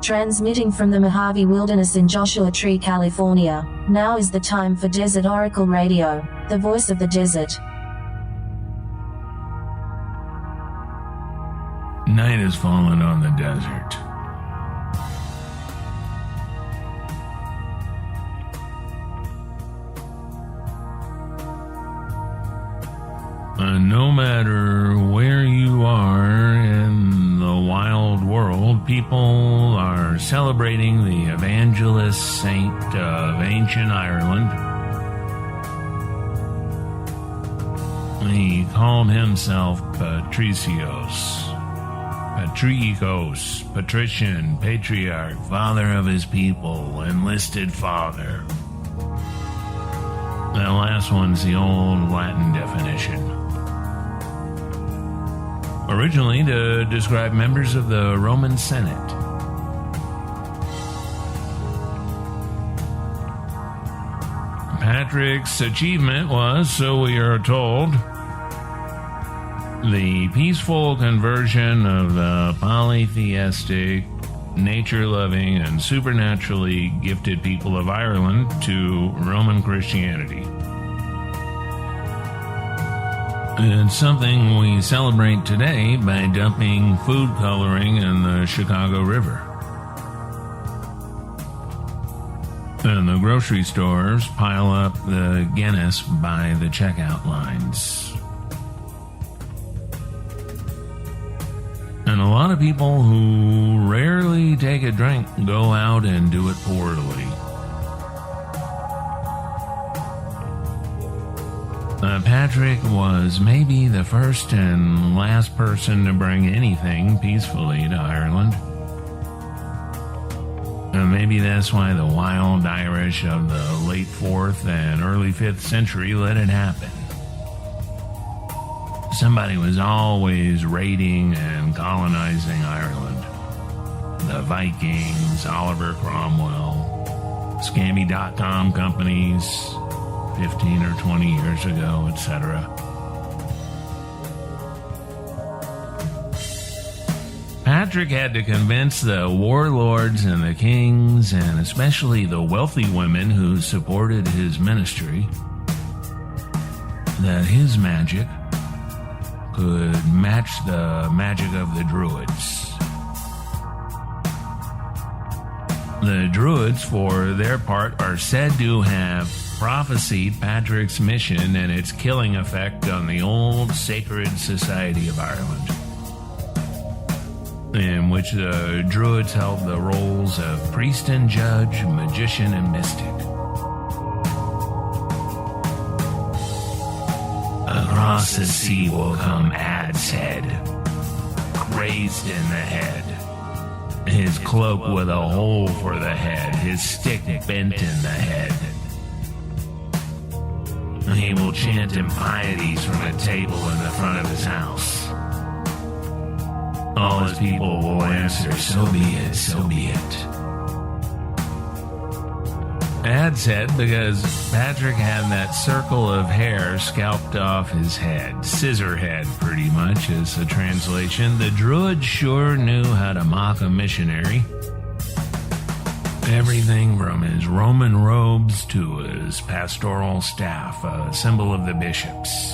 Transmitting from the Mojave Wilderness in Joshua Tree, California, now is the time for Desert Oracle Radio, the voice of the desert. Night has fallen on the desert. No matter where you are in the wild world, people are celebrating the evangelist saint of ancient Ireland. He called himself patrician, patriarch, father of his people, enlisted father. That last one's the old Latin definition. Originally to describe members of the Roman Senate. Patrick's achievement was, so we are told, the peaceful conversion of the polytheistic, nature-loving, and supernaturally gifted people of Ireland to Roman Christianity. It's something we celebrate today by dumping food coloring in the Chicago River. And the grocery stores pile up the Guinness by the checkout lines. And a lot of people who rarely take a drink go out and do it poorly. Patrick was maybe the first and last person to bring anything peacefully to Ireland. And maybe that's why the wild Irish of the late 4th and early 5th century let it happen. Somebody was always raiding and colonizing Ireland. The Vikings, Oliver Cromwell, scammy.com companies, 15 or 20 years ago, etc. Patrick had to convince the warlords and the kings, and especially the wealthy women who supported his ministry, that his magic could match the magic of the Druids. The Druids, for their part, are said to have prophesied Patrick's mission and its killing effect on the old sacred society of Ireland, in which the Druids held the roles of priest and judge, magician and mystic. Across the sea will come Ad's head, raised in the head, his cloak with a hole for the head, his stick bent in the head. He will chant impieties from a table in the front of his house. All his people will answer, "So be it, so be it." Ad said because Patrick had that circle of hair scalped off his head. Scissor head, pretty much, is the translation. The Druids sure knew how to mock a missionary. Everything from his Roman robes to his pastoral staff, a symbol of the bishops.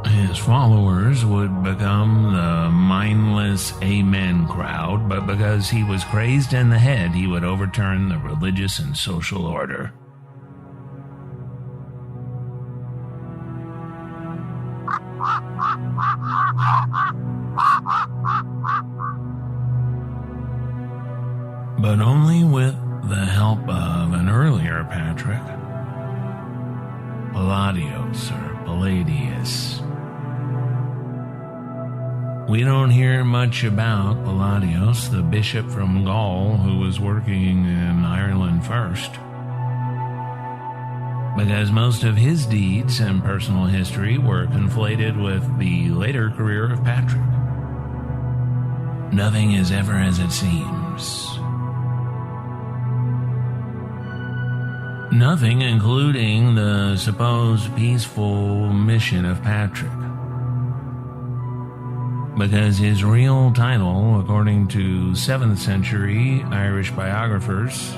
His followers would become the mindless amen crowd, but because he was crazed in the head, he would overturn the religious and social order. But only with the help of an earlier Patrick, Palladius or Palladius. We don't hear much about Palladius, the bishop from Gaul who was working in Ireland first, because most of his deeds and personal history were conflated with the later career of Patrick. Nothing is ever as it seems. Nothing, including the supposed peaceful mission of Patrick. because his real title, according to 7th century Irish biographers,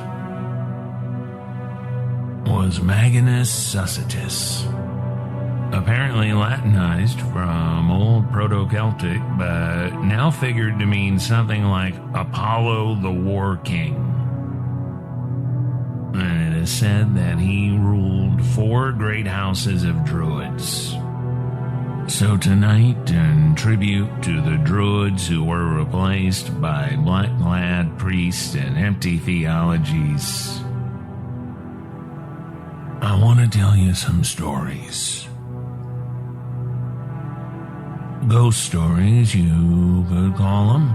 was Magnus Suscitus, apparently Latinized from Old Proto-Celtic, but now figured to mean something like Apollo the War King. And it is said that he ruled 4 great houses of Druids. So tonight, in tribute to the Druids who were replaced by black-clad priests and empty theologies, I want to tell you some stories. Ghost stories, you could call them.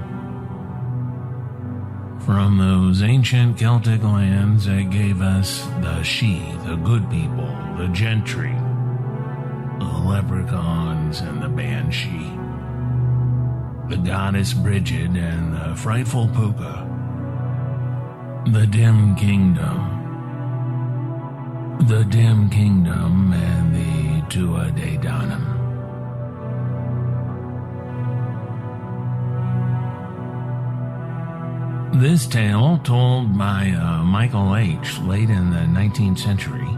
From those ancient Celtic lands that gave us the Sidhe, the good people, the Gentry, the leprechauns and the banshee, the goddess Brigid and the frightful pooka, the dim kingdom and the Tuatha de Danaan. This tale, told by Michael H. late in the 19th century,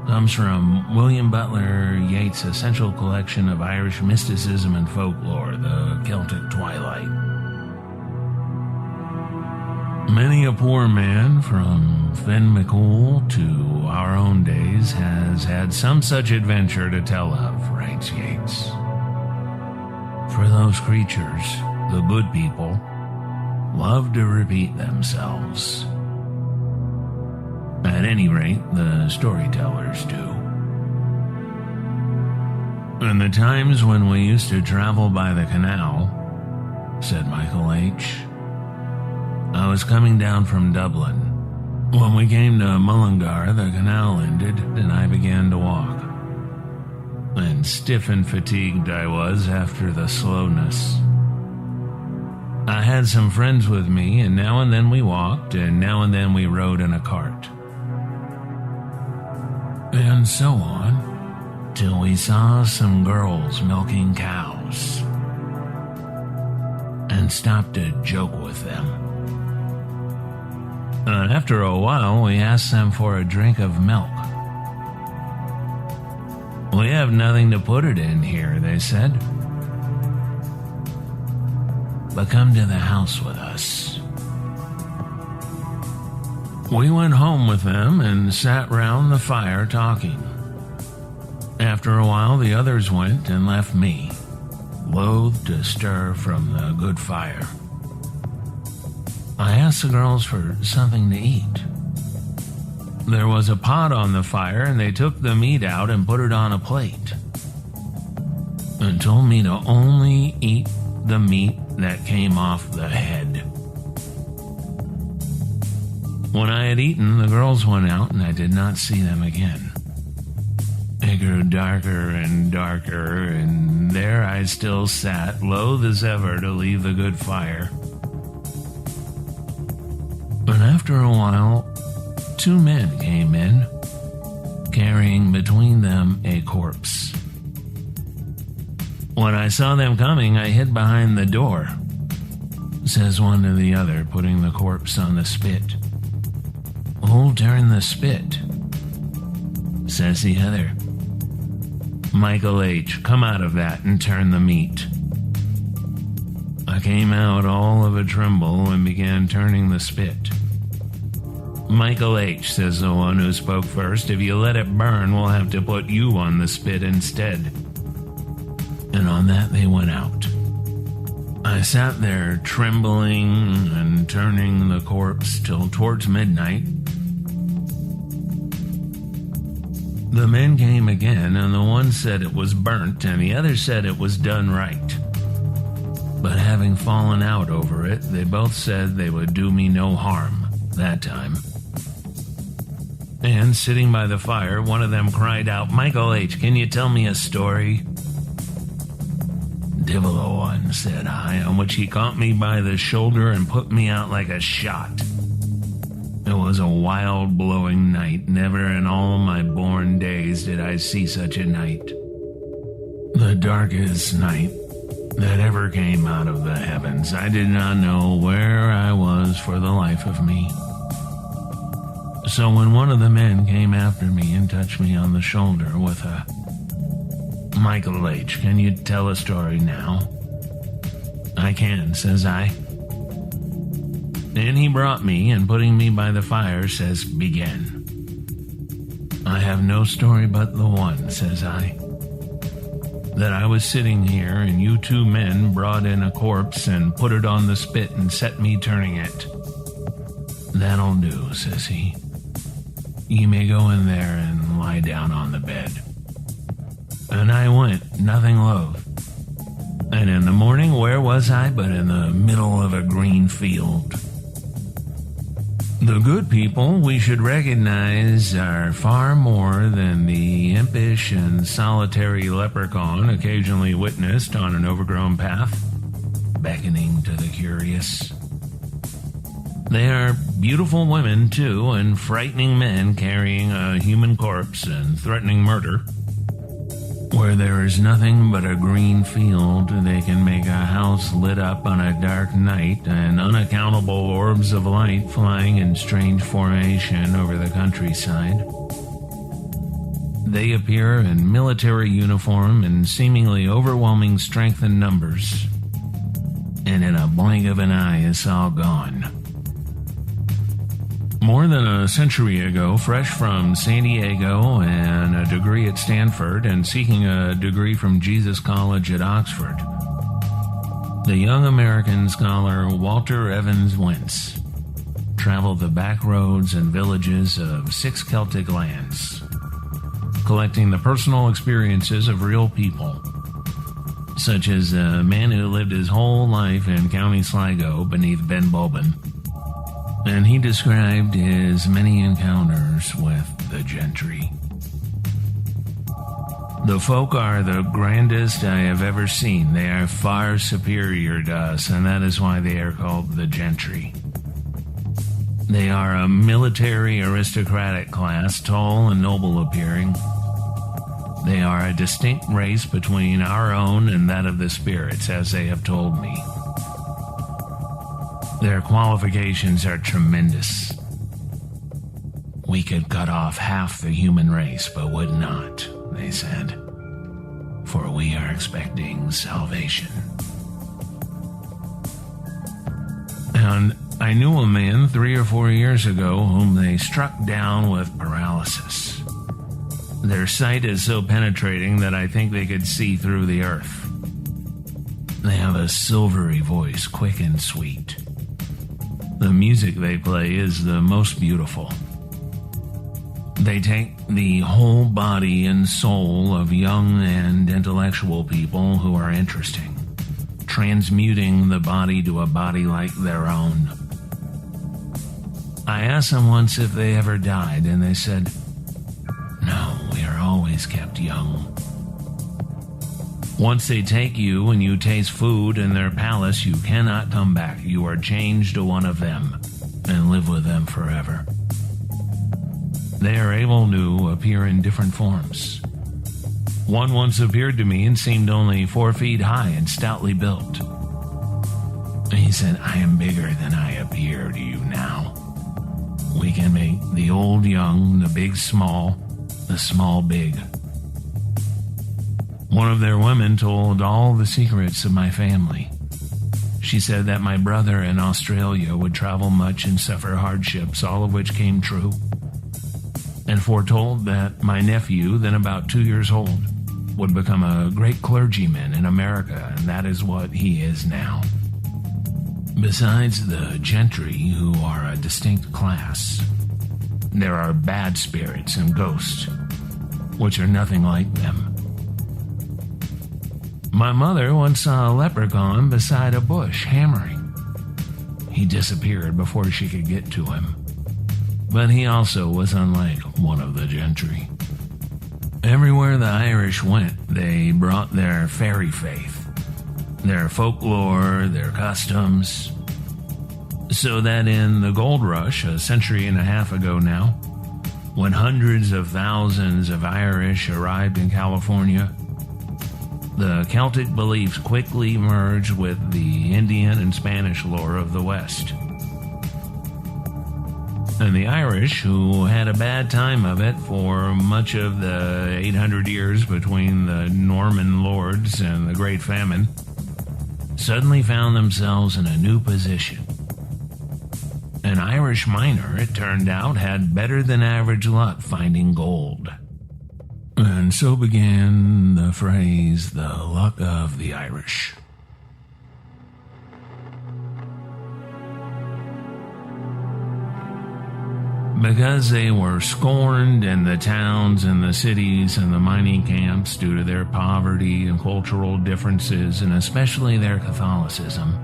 comes from William Butler Yeats' essential collection of Irish mysticism and folklore, The Celtic Twilight. Many a poor man, from Finn McCool to our own days, has had some such adventure to tell of, writes Yeats. For those creatures, the good people, love to repeat themselves. At any rate, the storytellers do. In the times when we used to travel by the canal, said Michael H., I was coming down from Dublin. When we came to Mullingar, the canal ended, and I began to walk. And stiff and fatigued I was after the slowness. I had some friends with me, and now and then we walked, and now and then we rode in a cart. And so on, till we saw some girls milking cows, and stopped to joke with them. And after a while, we asked them for a drink of milk. We have nothing to put it in here, they said. But come to the house with us. We went home with them and sat round the fire talking. After a while, the others went and left me, loath to stir from the good fire. I asked the girls for something to eat. There was a pot on the fire, and they took the meat out and put it on a plate, and told me to only eat the meat that came off the head. When I had eaten, the girls went out, and I did not see them again. It grew darker and darker, and there I still sat, loath as ever to leave the good fire. And after a while, 2 men came in, carrying between them a corpse. When I saw them coming, I hid behind the door, says one to the other, putting the corpse on the spit. Who'll turn the spit? Says the other. Michael H., come out of that and turn the meat. I came out all of a tremble and began turning the spit. Michael H., says the one who spoke first, if you let it burn, we'll have to put you on the spit instead. And on that they went out. I sat there trembling and turning the corpse till towards midnight. The men came again, and the one said it was burnt, and the other said it was done right. But having fallen out over it, they both said they would do me no harm that time. And sitting by the fire, one of them cried out, Michael H., can you tell me a story? Divil a one, said I, on which he caught me by the shoulder and put me out like a shot. It was a wild blowing night. Never in all my born days did I see such a night. The darkest night that ever came out of the heavens. I did not know where I was for the life of me. So when one of the men came after me and touched me on the shoulder with a, "Michael H., can you tell a story now?" "I can," says I. And he brought me, and putting me by the fire, says, "Begin." "I have no story but the one," says I. "That I was sitting here, and you two men brought in a corpse and put it on the spit and set me turning it." "That'll do," says he. "You may go in there and lie down on the bed." And I went, nothing loath. And in the morning, where was I but in the middle of a green field? The good people we should recognize are far more than the impish and solitary leprechaun occasionally witnessed on an overgrown path, beckoning to the curious. They are beautiful women, too, and frightening men carrying a human corpse and threatening murder. Where there is nothing but a green field, they can make a house lit up on a dark night and unaccountable orbs of light flying in strange formation over the countryside. They appear in military uniform and seemingly overwhelming strength and numbers. And in a blink of an eye, it's all gone. More than a century ago, fresh from San Diego and a degree at Stanford and seeking a degree from Jesus College at Oxford, the young American scholar Walter Evans Wentz traveled the back roads and villages of 6 Celtic lands, collecting the personal experiences of real people, such as a man who lived his whole life in County Sligo beneath Ben Bulben. And he described his many encounters with the Gentry. The folk are the grandest I have ever seen. They are far superior to us, and that is why they are called the Gentry. They are a military aristocratic class, tall and noble appearing. They are a distinct race between our own and that of the spirits, as they have told me. Their qualifications are tremendous. We could cut off half the human race, but would not, they said, for we are expecting salvation. And I knew a man 3 or 4 years ago whom they struck down with paralysis. Their sight is so penetrating that I think they could see through the earth. They have a silvery voice, quick and sweet. The music they play is the most beautiful. They take the whole body and soul of young and intellectual people who are interesting, transmuting the body to a body like their own. I asked them once if they ever died, and they said, "No, we are always kept young." Once they take you and you taste food in their palace, you cannot come back. You are changed to one of them and live with them forever. They are able to appear in different forms. One once appeared to me and seemed only 4 feet high and stoutly built. He said, "I am bigger than I appear to you now. We can make the old young, the big small, the small big." One of their women told all the secrets of my family. She said that my brother in Australia would travel much and suffer hardships, all of which came true, and foretold that my nephew, then about 2 years old, would become a great clergyman in America, and that is what he is now. Besides the Gentry, who are a distinct class, there are bad spirits and ghosts, which are nothing like them. My mother once saw a leprechaun beside a bush hammering. He disappeared before she could get to him, but he also was unlike one of the Gentry. Everywhere the Irish went, they brought their fairy faith, their folklore, their customs, so that in the gold rush a century and a half ago now, when hundreds of thousands of Irish arrived in California, the Celtic beliefs quickly merged with the Indian and Spanish lore of the West. And the Irish, who had a bad time of it for much of the 800 years between the Norman lords and the Great Famine, suddenly found themselves in a new position. An Irish miner, it turned out, had better than average luck finding gold. And so began the phrase, the luck of the Irish. Because they were scorned in the towns and the cities and the mining camps due to their poverty and cultural differences, and especially their Catholicism,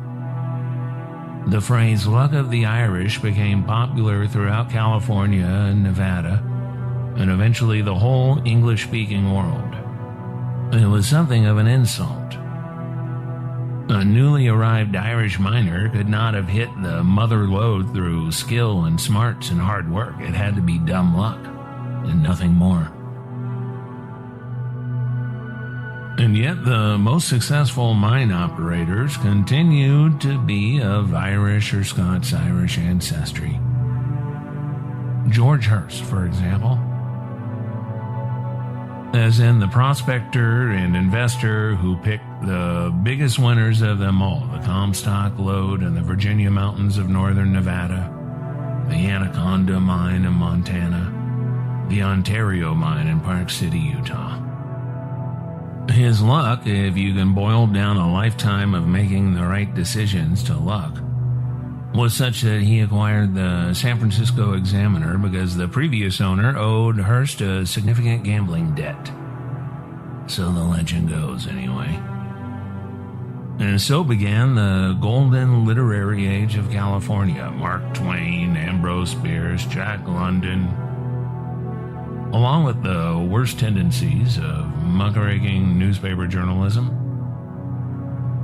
the phrase luck of the Irish became popular throughout California and Nevada, and eventually the whole English-speaking world. It was something of an insult. A newly arrived Irish miner could not have hit the mother lode through skill and smarts and hard work. It had to be dumb luck, and nothing more. And yet the most successful mine operators continued to be of Irish or Scots-Irish ancestry. George Hurst, for example. As in the prospector and investor who picked the biggest winners of them all, the Comstock Lode in the Virginia mountains of northern Nevada, the Anaconda Mine in Montana, the Ontario Mine in Park City, Utah. His luck, if you can boil down a lifetime of making the right decisions to luck, was such that he acquired the San Francisco Examiner because the previous owner owed Hearst a significant gambling debt. So the legend goes, anyway. And so began the golden literary age of California. Mark Twain, Ambrose Bierce, Jack London, along with the worst tendencies of muckraking newspaper journalism,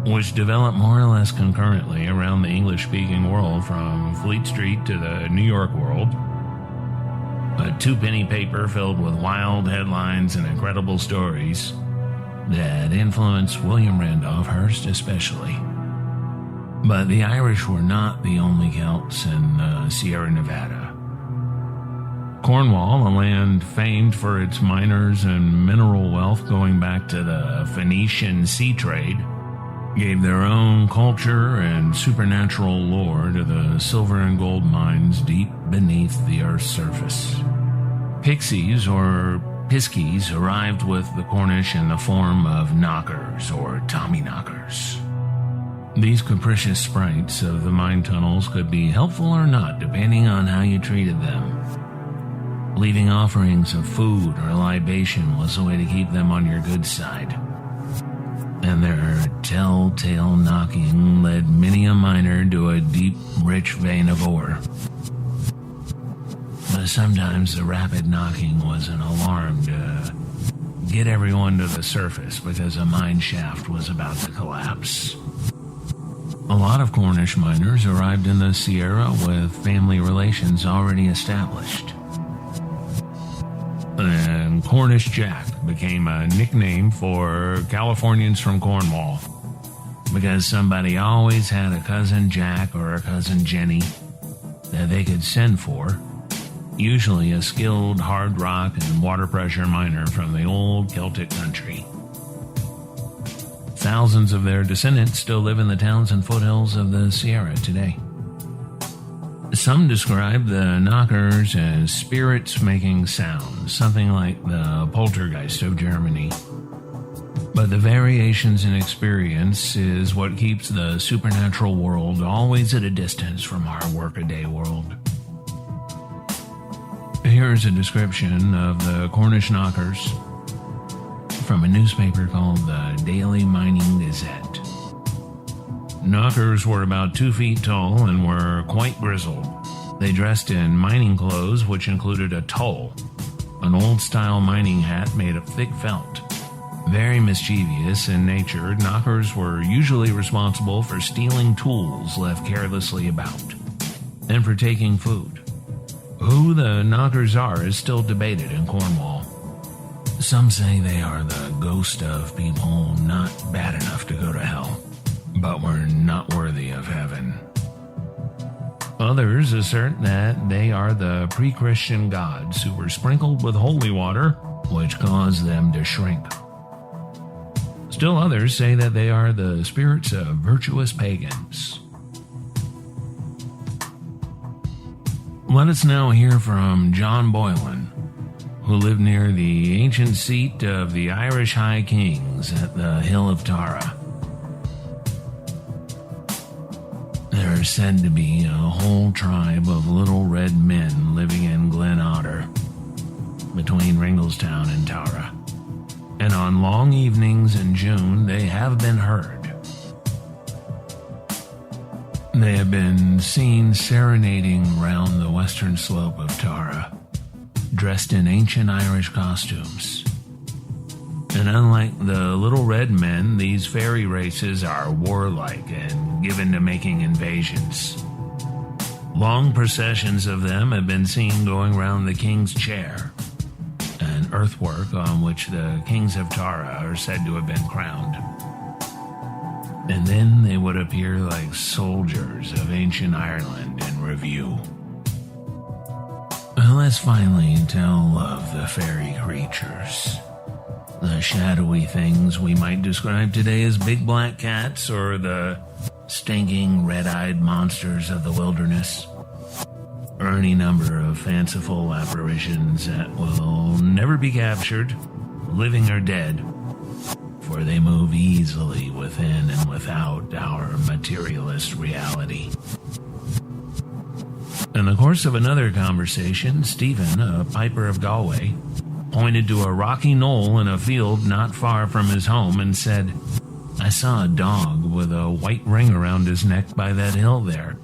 which developed more or less concurrently around the English-speaking world, from Fleet Street to the New York world. A two-penny paper filled with wild headlines and incredible stories that influenced William Randolph Hearst especially. But the Irish were not the only Celts in Sierra Nevada. Cornwall, a land famed for its miners and mineral wealth going back to the Phoenician sea trade, gave their own culture and supernatural lore to the silver and gold mines deep beneath the Earth's surface. Pixies, or piskies, arrived with the Cornish in the form of knockers, or Tommyknockers. These capricious sprites of the mine tunnels could be helpful or not, depending on how you treated them. Leaving offerings of food or libation was a way to keep them on your good side. And their telltale knocking led many a miner to a deep, rich vein of ore. But sometimes the rapid knocking was an alarm to get everyone to the surface because a mine shaft was about to collapse. A lot of Cornish miners arrived in the Sierra with family relations already established. And Cornish Jack became a nickname for Californians from Cornwall, because somebody always had a cousin Jack or a cousin Jenny that they could send for, usually a skilled hard rock and water pressure miner from the old Celtic country. Thousands of their descendants still live in the towns and foothills of the Sierra today. Some describe the knockers as spirits making sounds, something like the poltergeist of Germany. But the variations in experience is what keeps the supernatural world always at a distance from our workaday world. Here's a description of the Cornish knockers from a newspaper called the Daily Mining Gazette. Knockers were about 2 feet tall and were quite grizzled. They dressed in mining clothes, which included a toll, an old-style mining hat made of thick felt. Very mischievous in nature, knockers were usually responsible for stealing tools left carelessly about, and for taking food. Who the knockers are is still debated in Cornwall. Some say they are the ghost of people not bad enough to go to hell, but were not worthy of heaven. Others assert that they are the pre-Christian gods who were sprinkled with holy water, which caused them to shrink. Still others say that they are the spirits of virtuous pagans. Let us now hear from John Boylan, who lived near the ancient seat of the Irish High Kings at the Hill of Tara. There are said to be a whole tribe of little red men living in Glen Otter, between Ringelstown and Tara, and on long evenings in June they have been heard. They have been seen serenading round the western slope of Tara, dressed in ancient Irish costumes. And unlike the Little Red Men, these fairy races are warlike and given to making invasions. Long processions of them have been seen going round the king's chair, an earthwork on which the kings of Tara are said to have been crowned. And then they would appear like soldiers of ancient Ireland in review. Let's finally tell of the fairy creatures. The shadowy things we might describe today as big black cats or the stinking red-eyed monsters of the wilderness, or any number of fanciful apparitions that will never be captured, living or dead, for they move easily within and without our materialist reality. In the course of another conversation, Stephen, a piper of Galway, pointed to a rocky knoll in a field not far from his home and said, "I saw a dog with a white ring around his neck by that hill there,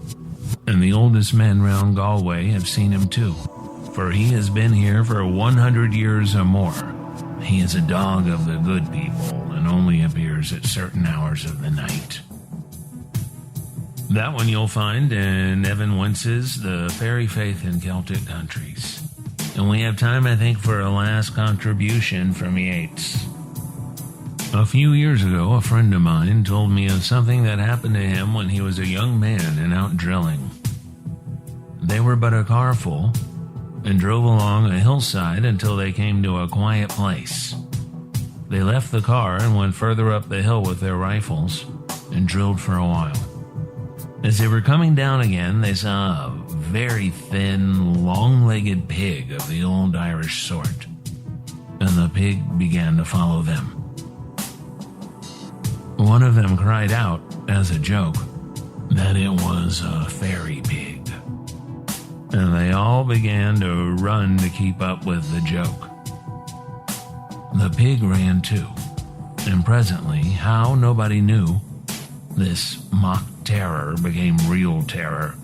and the oldest men round Galway have seen him too, for he has been here for 100 years or more. He is a dog of the good people and only appears at certain hours of the night." That one you'll find in Evan Wentz's The Fairy Faith in Celtic Countries. And we have time, I think, for a last contribution from Yeats. A few years ago, a friend of mine told me of something that happened to him when he was a young man and out drilling. They were but a car full and drove along a hillside until they came to a quiet place. They left the car and went further up the hill with their rifles and drilled for a while. As they were coming down again, they saw a very thin, long-legged pig of the old Irish sort, and the pig began to follow them. One of them cried out, as a joke, that it was a fairy pig, and they all began to run to keep up with the joke. The pig ran too, and presently, how nobody knew, this mock terror became real terror,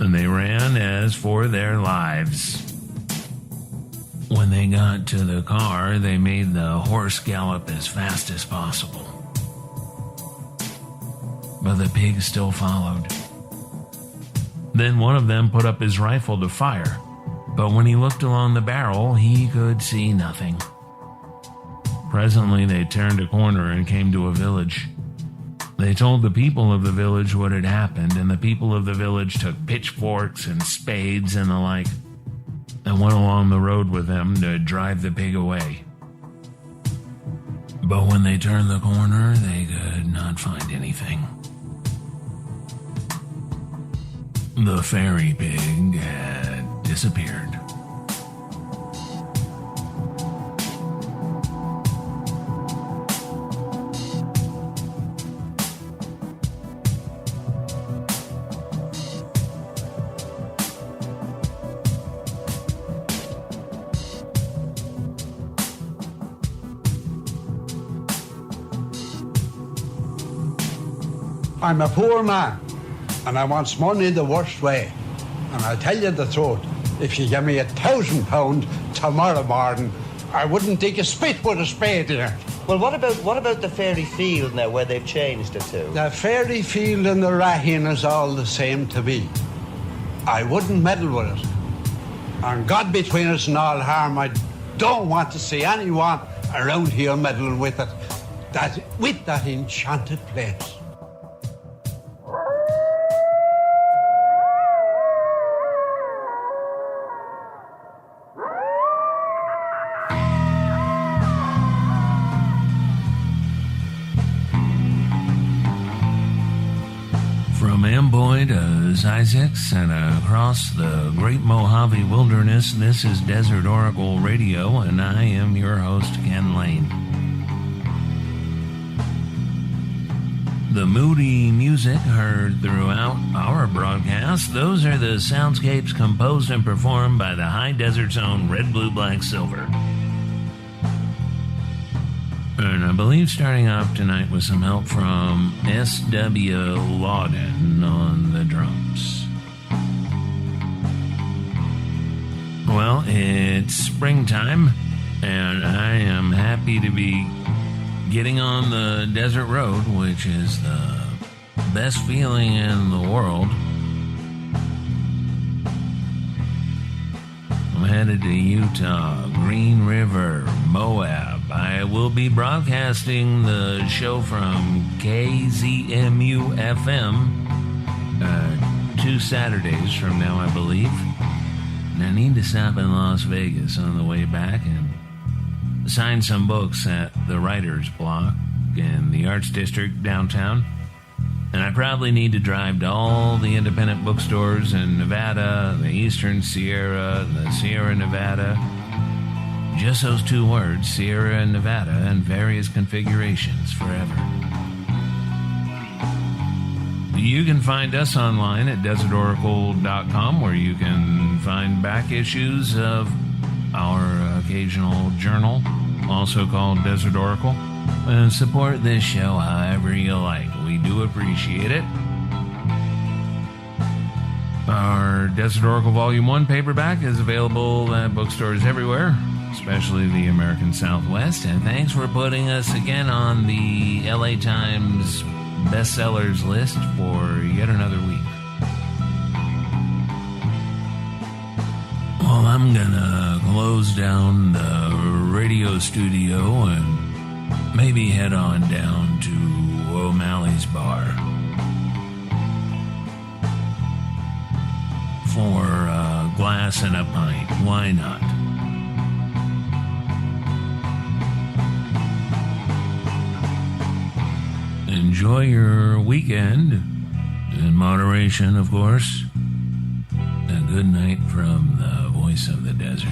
and they ran as for their lives. When they got to the car, they made the horse gallop as fast as possible. But the pig still followed. Then one of them put up his rifle to fire, but when he looked along the barrel, he could see nothing. Presently, they turned a corner and came to a village. They told the people of the village what had happened, and the people of the village took pitchforks and spades and the like, and went along the road with them to drive the pig away. But when they turned the corner, they could not find anything. The fairy pig had disappeared. I'm a poor man, and I wants money the worst way. And I'll tell you the truth, if you give me £1,000 tomorrow morning, I wouldn't dig a spit with a spade here. Well, what about the fairy field now, where they've changed it to? The fairy field and the Raheen is all the same to me. I wouldn't meddle with it. And God between us and all harm, I don't want to see anyone around here meddling with it. With that enchanted place. From Amboy to Isaacs and across the Great Mojave Wilderness, this is Desert Oracle Radio, and I am your host, Ken Lane. The moody music heard throughout our broadcast, those are the soundscapes composed and performed by the High Desert's own Red, Blue, Black, Silver. And I believe starting off tonight with some help from S.W. Lawden on the drums. Well, it's springtime, and I am happy to be getting on the desert road, which is the best feeling in the world. I'm headed to Utah, Green River, Moab. I will be broadcasting the show from KZMU-FM 2 Saturdays from now, I believe. And I need to stop in Las Vegas on the way back and sign some books at the Writer's Block in the Arts District downtown. And I probably need to drive to all the independent bookstores in Nevada, the Eastern Sierra, the Sierra Nevada. Just those 2 words, Sierra and Nevada, in various configurations forever. You can find us online at desertoracle.com, where you can find back issues of our occasional journal, also called Desert Oracle, and support this show however you like. We do appreciate it. Our Desert Oracle Volume 1 paperback is available at bookstores everywhere, especially the American Southwest, and thanks for putting us again on the LA Times bestsellers list for yet another week. Well, I'm gonna close down the radio studio and maybe head on down to O'Malley's Bar for a glass and a pint. Why not? Enjoy your weekend, in moderation, of course. A good night from the voice of the desert.